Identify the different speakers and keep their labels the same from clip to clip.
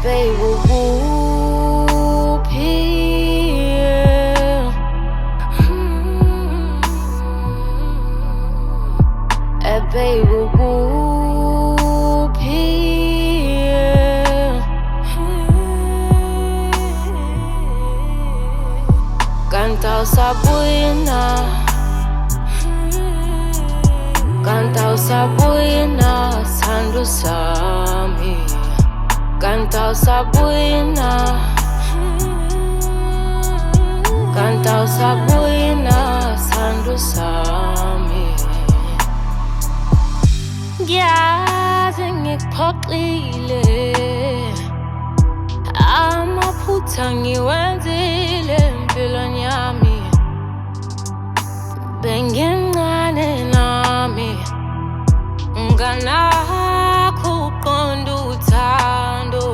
Speaker 1: baby uKuphi, baby uKuphi, kanta usabuye na, kanta usabuye na, sithandwa sami. Kanta usabuye na, kanta usabuye na, sithandwa sami. Ngiyazi ngikuphoxile, amaphutha ngiwenzile empilweni yami. Bengincane nami, unganakho uqonda uthando.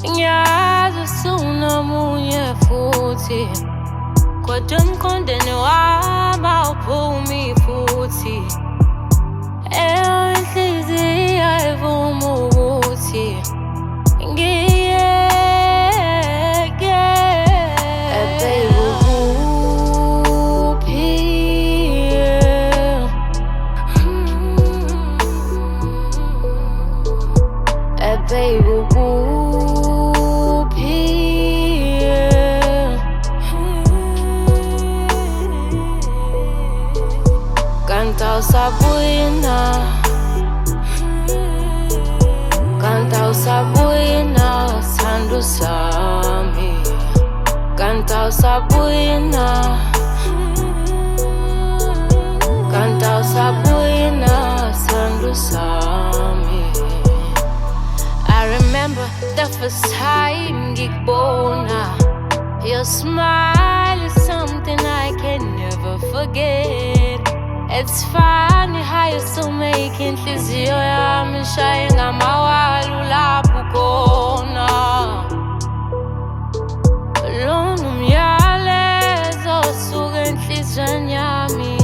Speaker 1: Ngiyazi usunomunye futhi, kodwa emqondweni wami awuphumi futhi. Inhliziyo ayivumi ukuthi ngiyeke. Baby uKuphi, baby uKuphi, kanta usabuye na, kanta usabuye na, sithandwa sami. Kanta usabuye na, kanta usabuye na, sithandwa sami. I remember the first time ngikubona. Your smile is something I can never forget. It's funny how you still make inhliziyo yami ishaye ngamawalo lapho ukhona. Lona umyalezo osuka enhliziyweni yami.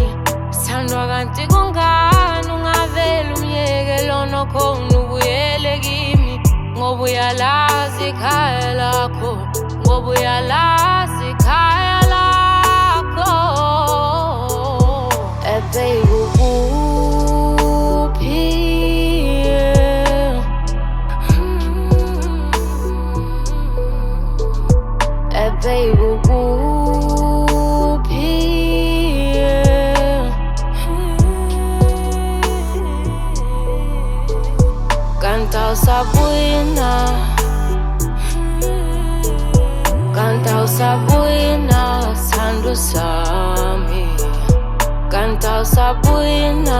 Speaker 1: Sithandwa kanti kungani ungavele umyeke lona okhona ubuyele kimi. Ngoba uyalazi ikhaya lakho, ngoba uyalazi ikhaya lakho. Baby uKuphi, baby uKuphi, kanta usabuye na, kanta usabuye na, sithandwa sami. Kanta usabuye na,